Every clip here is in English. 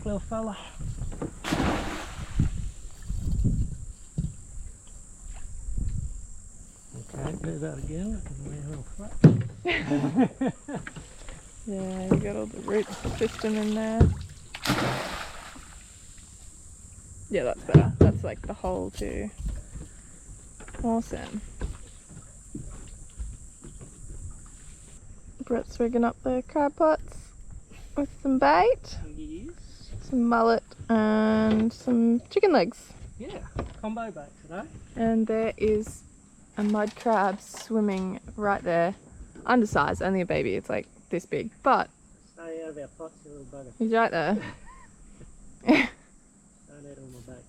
quick little fella. Okay, do that again. Yeah, you got all the root system in there. Yeah, that's better. That's like the hole too. Awesome. Brett's rigging up the crab pots with some bait, Yes. some mullet and some chicken legs. Yeah, combo bait today. And there is a mud crab swimming right there. Undersized, only a baby, it's like this big, but Stay out of our pots, you little bugger. he's right there. Don't eat all my bait.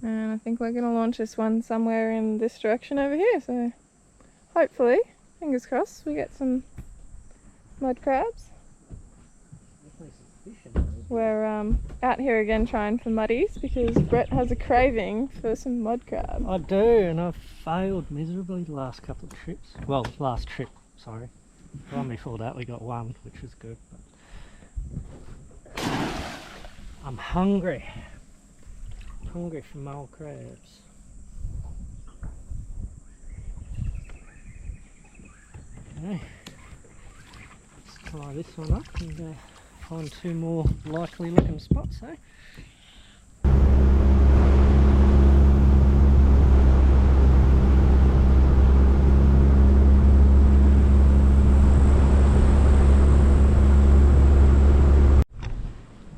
And I think we're going to launch this one somewhere in this direction over here, so hopefully, fingers crossed, we get some mud crabs. Definitely some fish in there. We're out here again trying for muddies because Brett has a craving for some mud crab. I do, and I've failed miserably the last couple of trips. Well, last trip, sorry. The one before that we got one, which was good. But I'm hungry. Hungry for mole crabs. Okay, let's tie this one up and find two more likely looking spots, eh?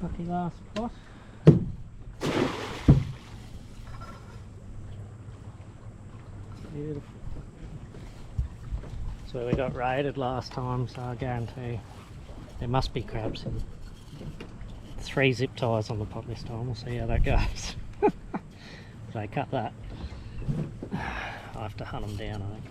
Lucky last spot. Beautiful. That's where we got raided last time, so I guarantee there must be crabs in. 3 zip ties on the pot this time, we'll see how that goes. If they cut that, I have to hunt them down, I think.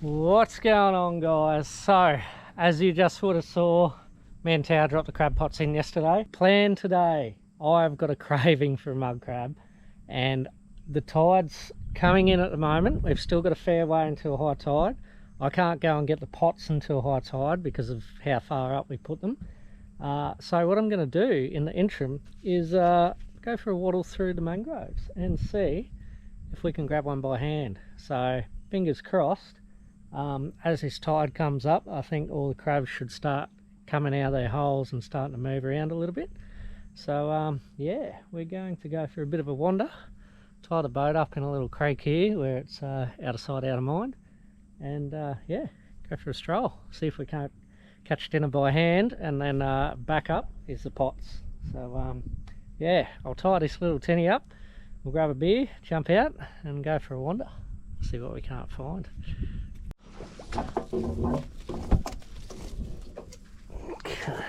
What's going on, guys? So, as you just would have saw, me and Tao dropped the crab pots in yesterday. Plan today, I've got a craving for a mud crab, and the tide's coming in at the moment. We've still got a fair way until high tide. I can't go and get the pots until high tide because of how far up we put them. So what I'm going to do in the interim is go for a waddle through the mangroves and see if we can grab one by hand. So fingers crossed, as this tide comes up, I think all the crabs should start coming out of their holes and starting to move around a little bit. So yeah, we're going to go for a bit of a wander, tie the boat up in a little creek here where it's out of sight, out of mind, and yeah, go for a stroll, see if we can't catch dinner by hand, and then back up is the pots. So yeah, I'll tie this little tinny up, we'll grab a beer, jump out and go for a wander, see what we can't find. Okay,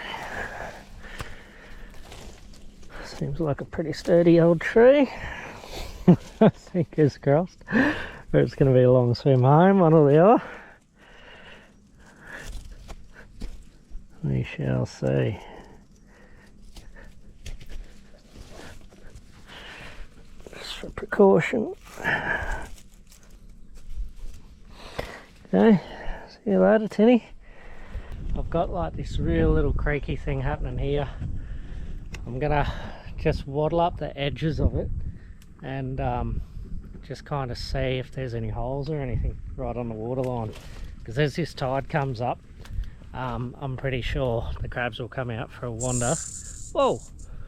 seems like a pretty sturdy old tree. Fingers crossed, but it's going to be a long swim home, one or the other. We shall see. Just for precaution. Okay, see you later, Tinny. I've got like this real little creaky thing happening here. I'm gonna just waddle up the edges of it and just kind of see if there's any holes or anything right on the waterline, because as this tide comes up, I'm pretty sure the crabs will come out for a wander. Whoa,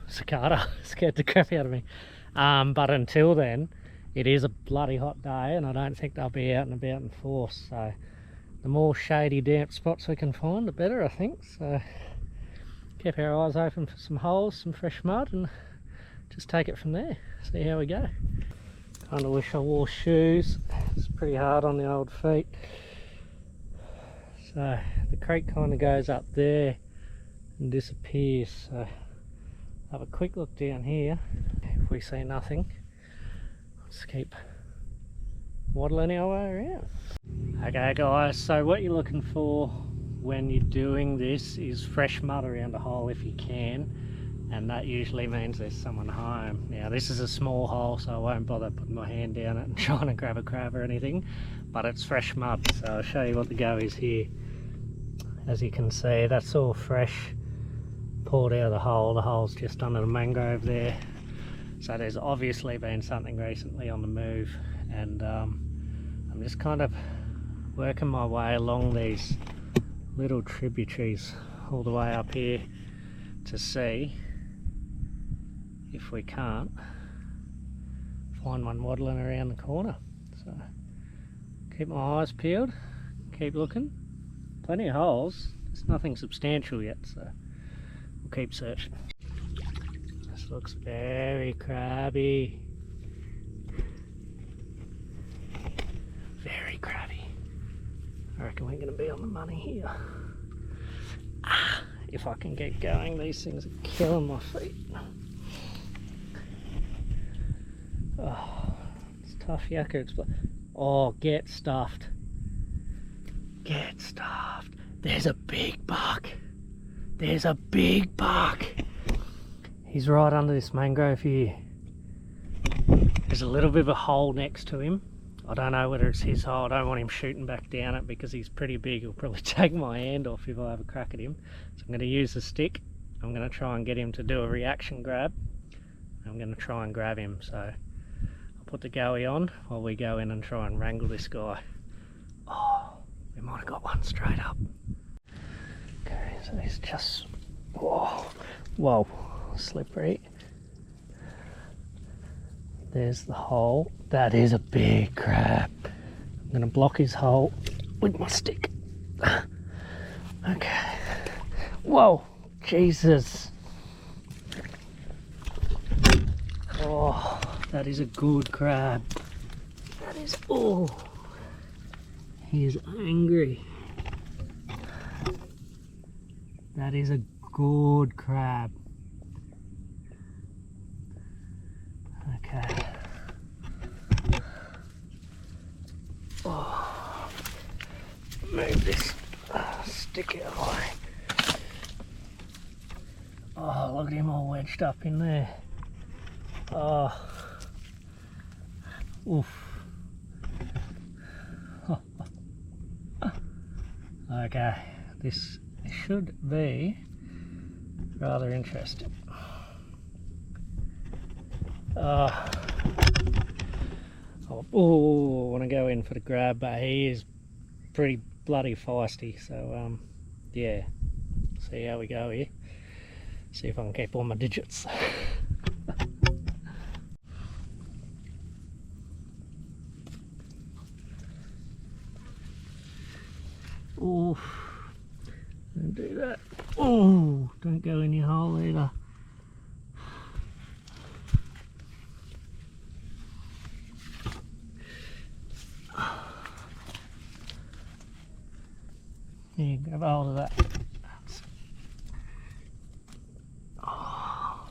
cicada scared the crap out of me. But until then, it is a bloody hot day and I don't think they'll be out and about in force. So the more shady, damp spots we can find, the better, I think. So keep our eyes open for some holes, some fresh mud, and just take it from there, see how we go. Kind of wish I wore shoes, it's pretty hard on the old feet. So the creek kind of goes up there and disappears, so have a quick look down here. If we see nothing, let's keep waddling our way around. Okay guys, so what you're looking for when you're doing this is fresh mud around the hole if you can, and that usually means there's someone home. Now this is a small hole, so I won't bother putting my hand down it and trying to grab a crab or anything, but it's fresh mud, so I'll show you what the go is here. As you can see, that's all fresh, pulled out of the hole. The hole's just under the mangrove there, so there's obviously been something recently on the move, and I'm just kind of working my way along these little tributaries all the way up here to see if we can't find one waddling around the corner. So keep my eyes peeled, keep looking. Plenty of holes, there's nothing substantial yet, so we'll keep searching. This looks very crabby. Very crabby. I reckon we're going to be on the money here. If I can get going, these things are killing my feet. Oh, it's tough yakka. Oh, get stuffed. Get stuffed. There's a big buck. There's a big buck. He's right under this mangrove here. There's a little bit of a hole next to him. I don't know whether it's his hole. I don't want him shooting back down it because he's pretty big. He'll probably take my hand off if I have a crack at him. So I'm going to use the stick. I'm going to try and get him to do a reaction grab. I'm going to try and grab him. So I'll put the goey on while we go in and try and wrangle this guy. Oh, we might have got one straight up. Okay, so he's just... Whoa, whoa, slippery. There's the hole. That is a big crab. I'm going to block his hole with my stick. Okay. Whoa, Jesus. Oh, that is a good crab. That is, oh, he is angry. That is a good crab. Okay. Oh, move this stick out of the way. Oh, look at him all wedged up in there. Oh, oof. Okay, this should be rather interesting. Oh, I want to go in for the grab, but he is pretty bloody feisty, so yeah, see how we go here. See if I can keep all my digits. Oh, don't do that. Oh, don't go in your hole either. Here, grab hold of that. Oh.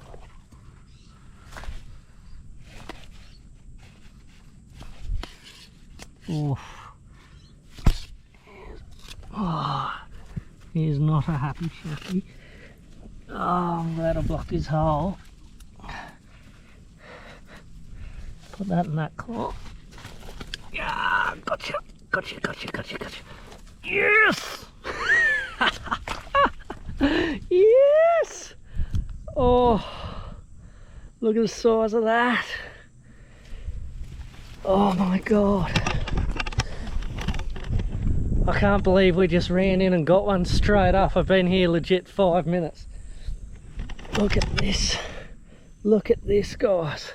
Oof. Oh, he is not a happy chappy. Oh, I'm glad I blocked his hole. Put that in that claw. Yeah, gotcha, gotcha, gotcha, gotcha, gotcha. Yes! Yes! Oh, look at the size of that. Oh my God. I can't believe we just ran in and got one straight up. I've been here legit 5 minutes. Look at this. Look at this, guys.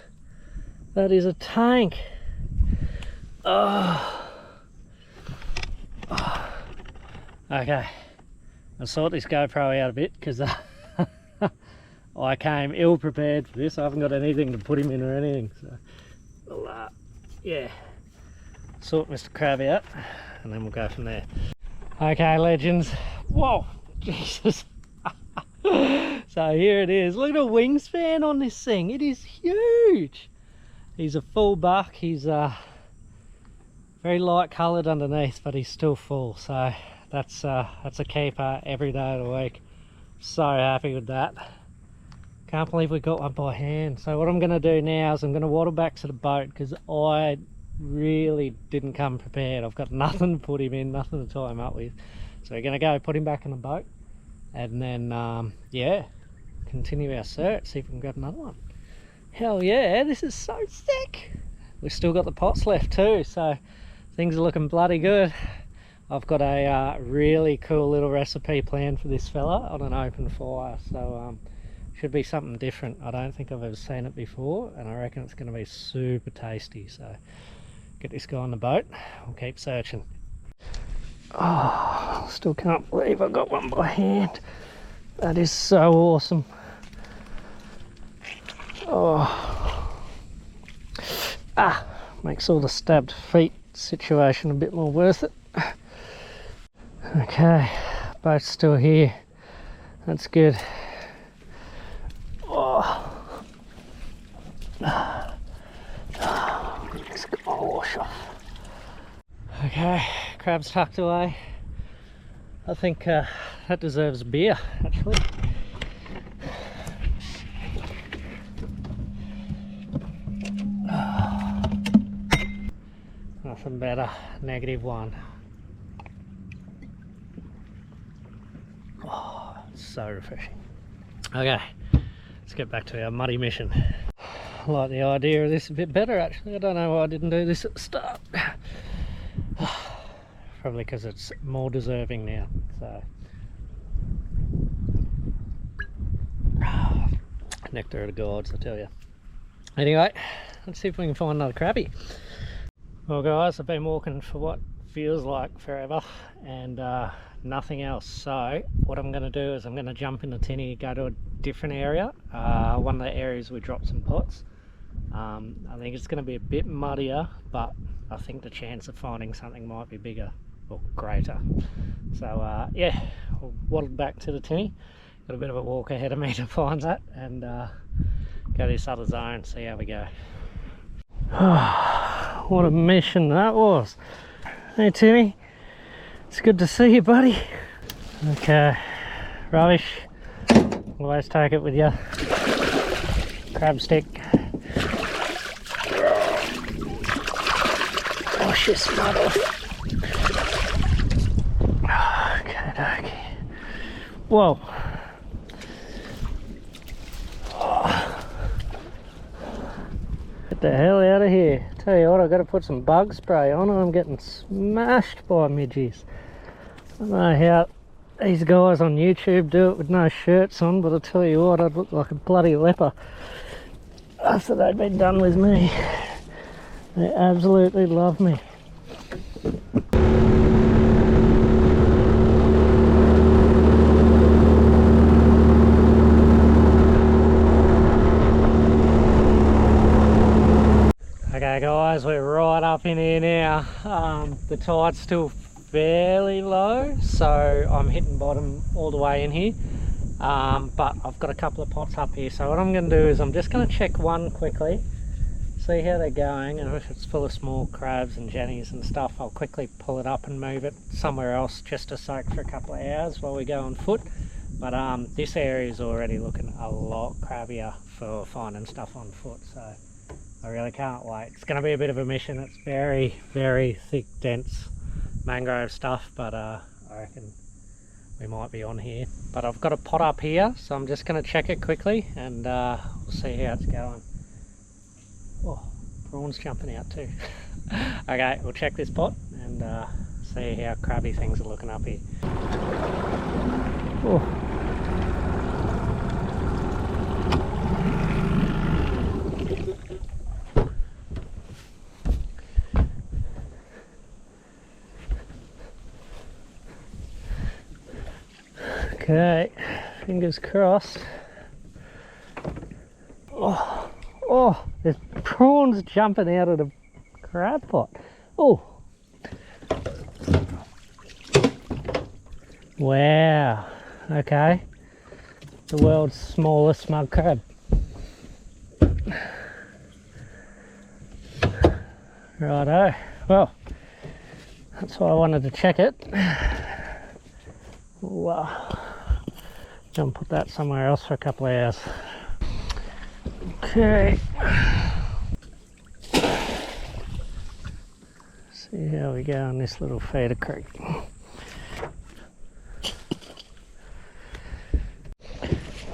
That is a tank. Oh. Oh. Okay. I'll sort this GoPro out a bit because I came ill prepared for this. I haven't got anything to put him in or anything. So we'll, yeah, sort Mr. Crab out and then we'll go from there. Okay, legends. Whoa, Jesus. So here it is. Look at the wingspan on this thing. It is huge. He's a full buck. He's very light coloured underneath, but he's still full. So that's a keeper every day of the week. So happy with that. Can't believe we got one by hand. So what I'm going to do now is I'm going to waddle back to the boat because I really didn't come prepared. I've got nothing to put him in, nothing to tie him up with. So we're going to go put him back in the boat and then, yeah, continue our search, see if we can grab another one. Hell yeah, this is so sick. We've still got the pots left too, so things are looking bloody good. I've got a really cool little recipe planned for this fella on an open fire, so should be something different. I don't think I've ever seen it before, and I reckon it's going to be super tasty. So get this guy on the boat, we'll keep searching. Oh, still can't believe I got one by hand. That is so awesome. Oh, makes all the stabbed feet situation a bit more worth it. Okay, boat's still here. That's good. Oh, let's get my wash off. Okay, crab's tucked away. I think that deserves a beer, actually. Nothing better, -1. Oh, so refreshing. Okay, let's get back to our muddy mission. I like the idea of this a bit better, actually. I don't know why I didn't do this at the start. Probably because it's more deserving now. So, nectar of the gods, I tell you. Anyway, let's see if we can find another crabbie. Well guys, I've been walking for what feels like forever and nothing else. So what I'm going to do is I'm going to jump in the tinny, go to a different area, one of the areas we dropped some pots. I think it's going to be a bit muddier, but I think the chance of finding something might be bigger or greater. So yeah, we'll waddle back to the tinny. Got a bit of a walk ahead of me to find that, and go to this other zone, see how we go. What a mission that was. Hey Timmy, it's good to see you, buddy. Okay, rubbish, always take it with you. Crab stick. Wash your smut off. Okay, dokie. Whoa. Get the hell out of here. Tell you what, I've got to put some bug spray on, or I'm getting smashed by midges. I don't know how these guys on YouTube do it with no shirts on, but I tell you what, I'd look like a bloody leper after they'd been done with me. They absolutely love me. Okay guys, we're right up in here now. The tide's still fairly low, so I'm hitting bottom all the way in here. But I've got a couple of pots up here, so what I'm going to do is I'm just going to check one quickly, see how they're going, and if it's full of small crabs and jennies and stuff, I'll quickly pull it up and move it somewhere else just to soak for a couple of hours while we go on foot. But this area is already looking a lot crabbier for finding stuff on foot, so I really can't wait. It's going to be a bit of a mission. It's very, very thick, dense mangrove stuff, but I reckon we might be on here. But I've got a pot up here, so I'm just going to check it quickly and we'll see how it's going. Oh, prawns jumping out too. Okay, we'll check this pot and see how crabby things are looking up here. Oh. Okay, fingers crossed. Oh, oh, there's prawns jumping out of the crab pot. Oh, wow. Okay, the world's smallest mud crab. Righto. Well, that's why I wanted to check it. Wow. Go and put that somewhere else for a couple of hours. Okay. See how we go on this little feeder creek.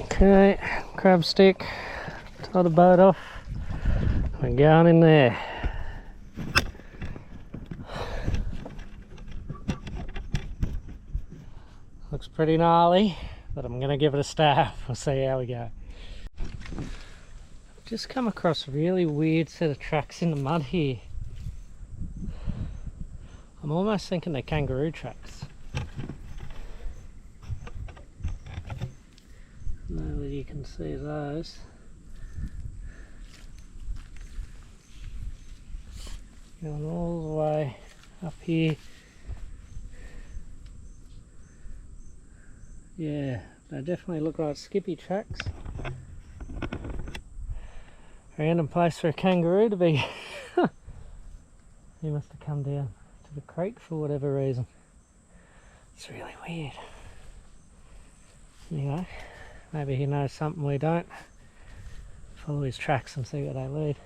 Okay, crab stick, tie the boat off. We're going in there. Looks pretty gnarly, but I'm gonna give it a stab. We'll see how we go. Just come across a really weird set of tracks in the mud here. I'm almost thinking they're kangaroo tracks. I don't know whether you can see those. Going all the way up here. Yeah, they definitely look like skippy tracks. Random place for a kangaroo to be. He must have come down to the creek for whatever reason. It's really weird. Anyway, maybe he knows something we don't. Follow his tracks and see where they lead.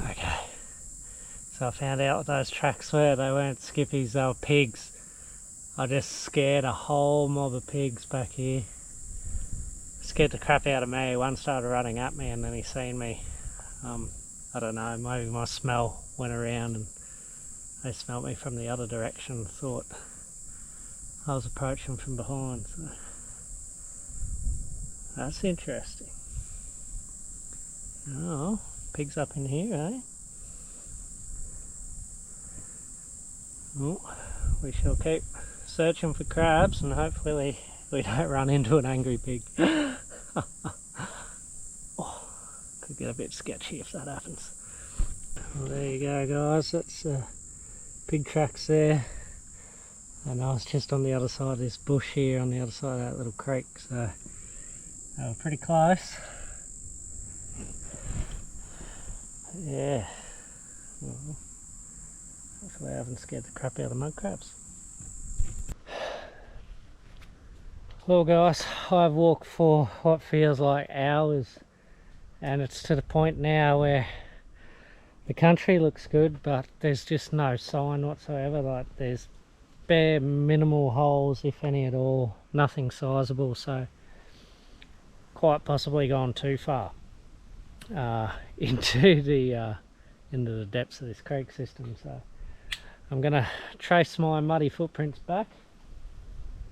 Okay, so I found out what those tracks were. They weren't skippies, they were pigs. I just scared a whole mob of pigs back here. Scared the crap out of me. One started running at me and then he seen me. I don't know, maybe my smell went around and they smelt me from the other direction and thought I was approaching from behind. So that's interesting. Oh, pigs up in here, eh? Oh, we shall keep searching for crabs and hopefully we don't run into an angry pig. Oh, could get a bit sketchy if that happens. Well, there you go guys, that's pig tracks there. And I was just on the other side of this bush here, on the other side of that little creek, so they were pretty close. Yeah, well, hopefully I haven't scared the crap out of mud crabs. Well guys, I've walked for what feels like hours and it's to the point now where the country looks good but there's just no sign whatsoever. Like there's bare minimal holes, if any at all, nothing sizable, so quite possibly gone too far into the depths of this creek system. So I'm gonna trace my muddy footprints back,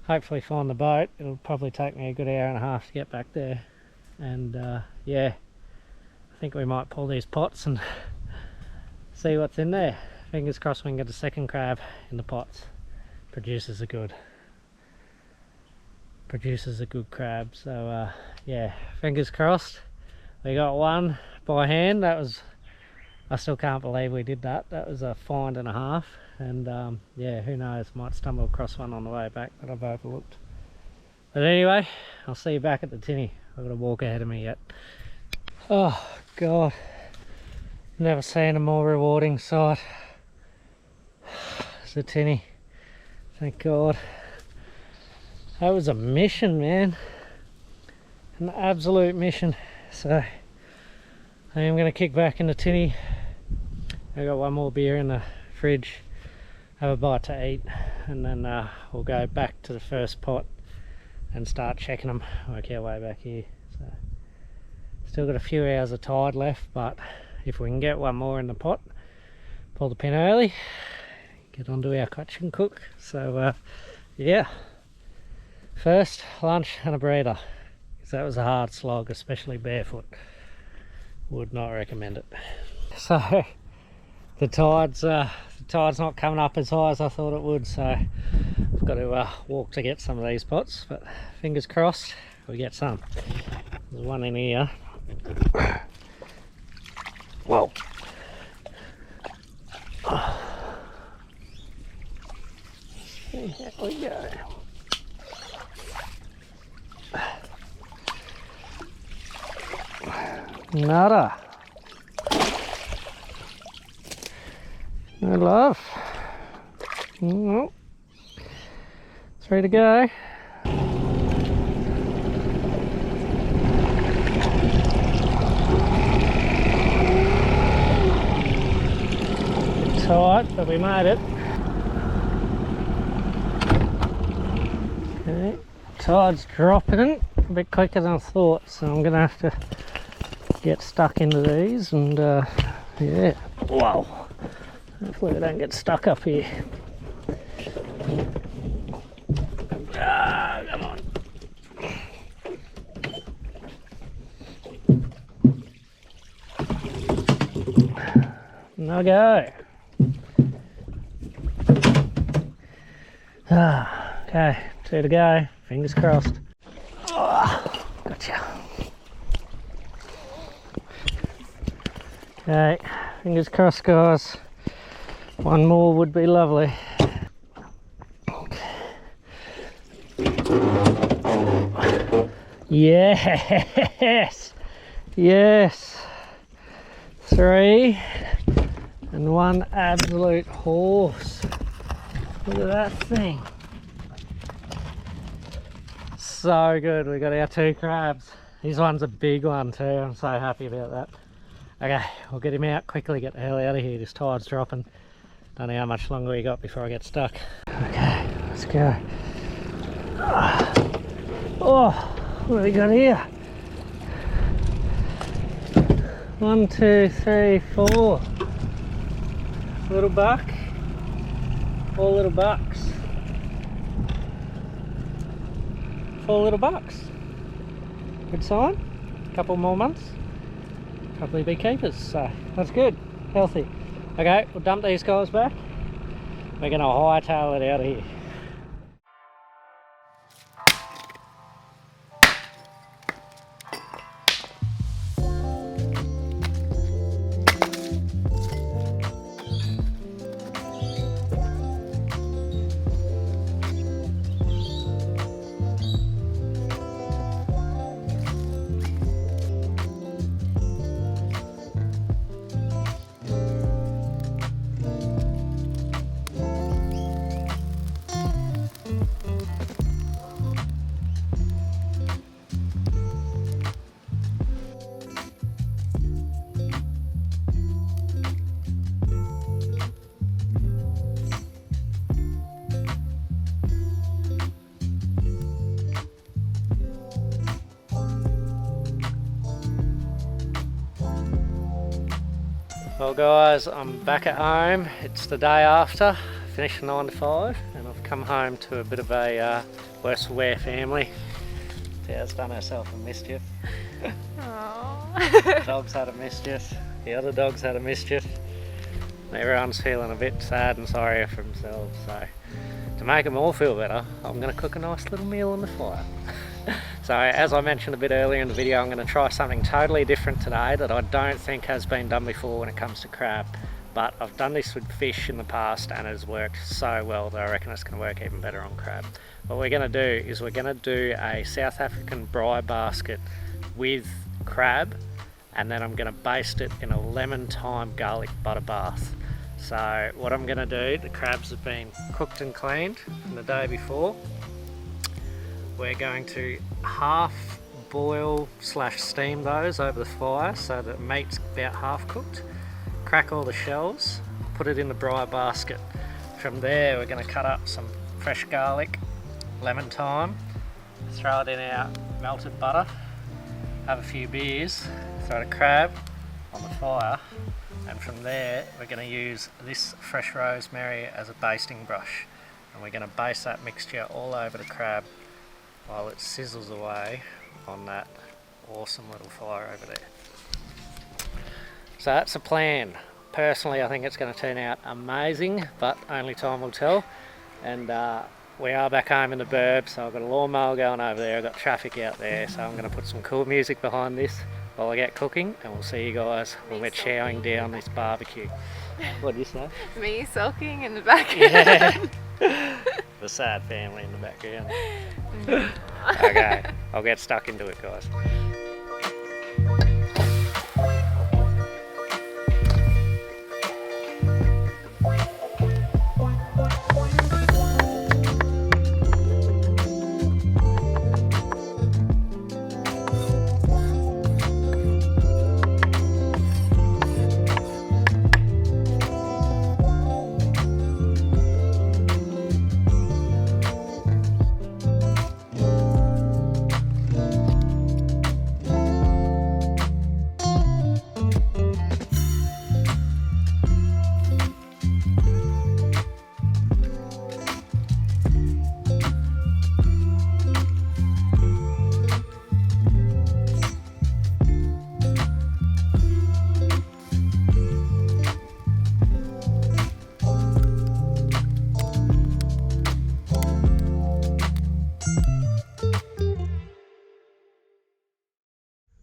hopefully find the boat. It'll probably take me a good hour and a half to get back there, and yeah, I think we might pull these pots and see what's in there. Fingers crossed we can get a second crab in the pots. Produces a good crab, so yeah, fingers crossed. We got one by hand. That was, I still can't believe we did that. That was a find and a half, and yeah, who knows, might stumble across one on the way back that I've overlooked. But anyway, I'll see you back at the tinny. I've got a walk ahead of me yet. Oh god, never seen a more rewarding sight. It's the tinny, thank god. That was a mission, man, an absolute mission. So I am going to kick back in the tinny. I got one more beer in the fridge, have a bite to eat, and then we'll go back to the first pot and start checking them, work our way back here. So still got a few hours of tide left, but if we can get one more in the pot, pull the pin early, get onto our catch and cook. So yeah, first lunch and a breather, because that was a hard slog, especially barefoot. Would not recommend it. So the tide's not coming up as high as I thought it would, so I've got to walk to get some of these pots, but fingers crossed we get some. There's one in here. Whoa. Here we go. Nada. No love. No. 3 to go. tight, but we made it. Okay, tide's dropping a bit quicker than I thought, so I'm gonna have to get stuck into these and yeah. Whoa! Hopefully we don't get stuck up here. Ah, come on. No go. Okay, 2 to go. Fingers crossed. Oh, gotcha. Okay, fingers crossed, guys. One more would be lovely. Yes, yes. 3 and 1 absolute horse. Look at that thing. So good, we got our 2 crabs. This one's a big one too, I'm so happy about that. Okay, we'll get him out quickly, get the hell out of here, this tide's dropping. Don't know how much longer we got before I get stuck. Okay, let's go. Oh, what have we got here? 1, 2, 3, 4. Little buck. 4 little bucks. 4 little bucks. Good sign. Couple more months. Probably be keepers, so that's good. Healthy. Okay, we'll dump these guys back. We're gonna hightail it out of here. Well guys, I'm back at home. It's the day after, finished 9 to 5, and I've come home to a bit of a worse for wear family. Tara's done herself a mischief. The dog's had a mischief, the other dog's had a mischief. Everyone's feeling a bit sad and sorry for themselves, so to make them all feel better, I'm going to cook a nice little meal on the fire. So as I mentioned a bit earlier in the video, I'm going to try something totally different today that I don't think has been done before when it comes to crab. But I've done this with fish in the past and it has worked so well that I reckon it's going to work even better on crab. What we're going to do is we're going to do a South African braai basket with crab, and then I'm going to baste it in a lemon thyme garlic butter bath. So what I'm going to do, the crabs have been cooked and cleaned from the day before. We're going to half boil / steam those over the fire so that the meat's about half cooked. Crack all the shells, put it in the braai basket. From there we're going to cut up some fresh garlic, lemon thyme, throw it in our melted butter, have a few beers, throw the crab on the fire, and from there we're going to use this fresh rosemary as a basting brush, and we're going to baste that mixture all over the crab while it sizzles away on that awesome little fire over there. So that's the plan. Personally, I think it's going to turn out amazing, but only time will tell. And we are back home in the burb, so I've got a lawnmower going over there, I've got traffic out there, so I'm going to put some cool music behind this while I get cooking, and we'll see you guys when we're chowing down this barbecue. What do you say? Me sulking in the background. Yeah. The sad family in the background. Okay, I'll get stuck into it, guys.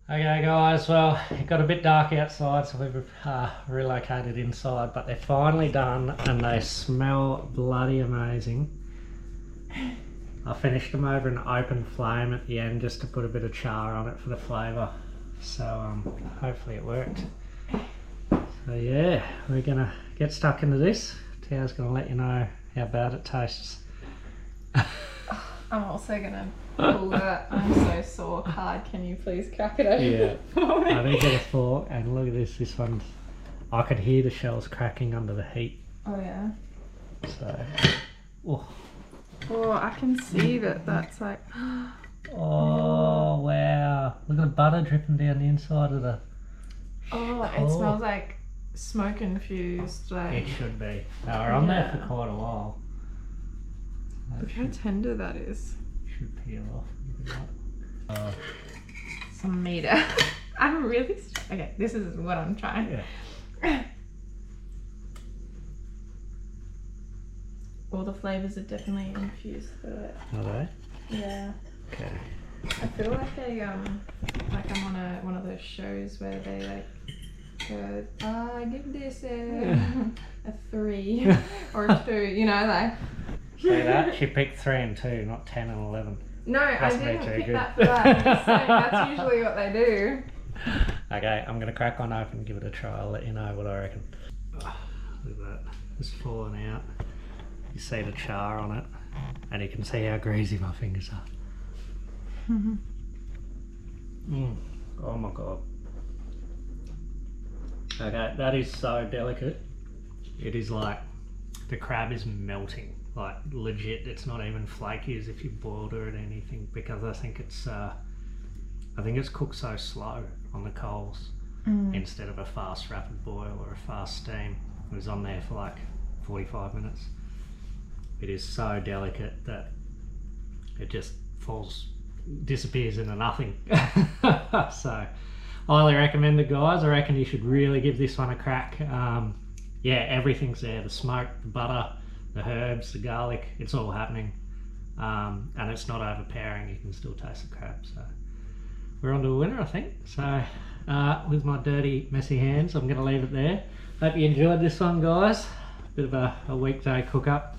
Okay guys, well it got a bit dark outside so we've relocated inside, but they're finally done and they smell bloody amazing. I finished them over an open flame at the end just to put a bit of char on it for the flavour, so hopefully it worked. So yeah, we're gonna get stuck into this. Tao's gonna let you know how bad it tastes. I'm also gonna pull that I'm so sore card. Can you please crack it open? Yeah. For me? I need to get a fork and look at this one. I could hear the shells cracking under the heat. Oh yeah. So, oh, Oh, I can see that's like. oh wow! Look at the butter dripping down the inside of the. Oh, it Oh. smells like smoke infused. Like. It should be. They were on there for Yeah. quite a while. That Look how tender that is. should peel off. Oh, Some meter. I'm really. Okay, this is what I'm trying. yeah. All the flavors are definitely infused through it. Are they? Yeah. Okay. I feel like like I'm on one of those shows where they like go, I give this a 3 or a 2, you know, like. See that? She picked 3 and 2, not 10 and 11. No, I Must be didn't too pick good. that for that. I'm just saying that's usually what they do. Okay, I'm gonna crack one open and give it a try. I'll let you know what I reckon. Oh, look at that. It's falling out. You see the char on it, and you can see how greasy my fingers are. Oh my god. Okay, that is so delicate. It is like, the crab is melting. Like legit, it's not even flaky as if you boiled it or anything, because I think it's cooked so slow on the coals instead of a fast rapid boil or a fast steam. It was on there for like 45 minutes. It is so delicate that it just disappears into nothing. So highly recommend it, guys. I reckon you should really give this one a crack. Yeah, everything's there, the smoke, the butter, the herbs, the garlic, it's all happening. And it's not overpowering, you can still taste the crab. So we're on to a winner, I think. So with my dirty, messy hands, I'm going to leave it there. Hope you enjoyed this one, guys. Bit of a weekday cook up.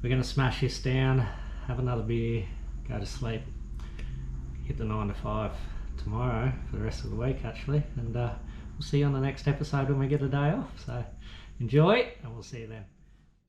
We're going to smash this down, have another beer, go to sleep, hit the 9 to 5 tomorrow for the rest of the week actually, and we'll see you on the next episode when we get a day off. So enjoy, and we'll see you then.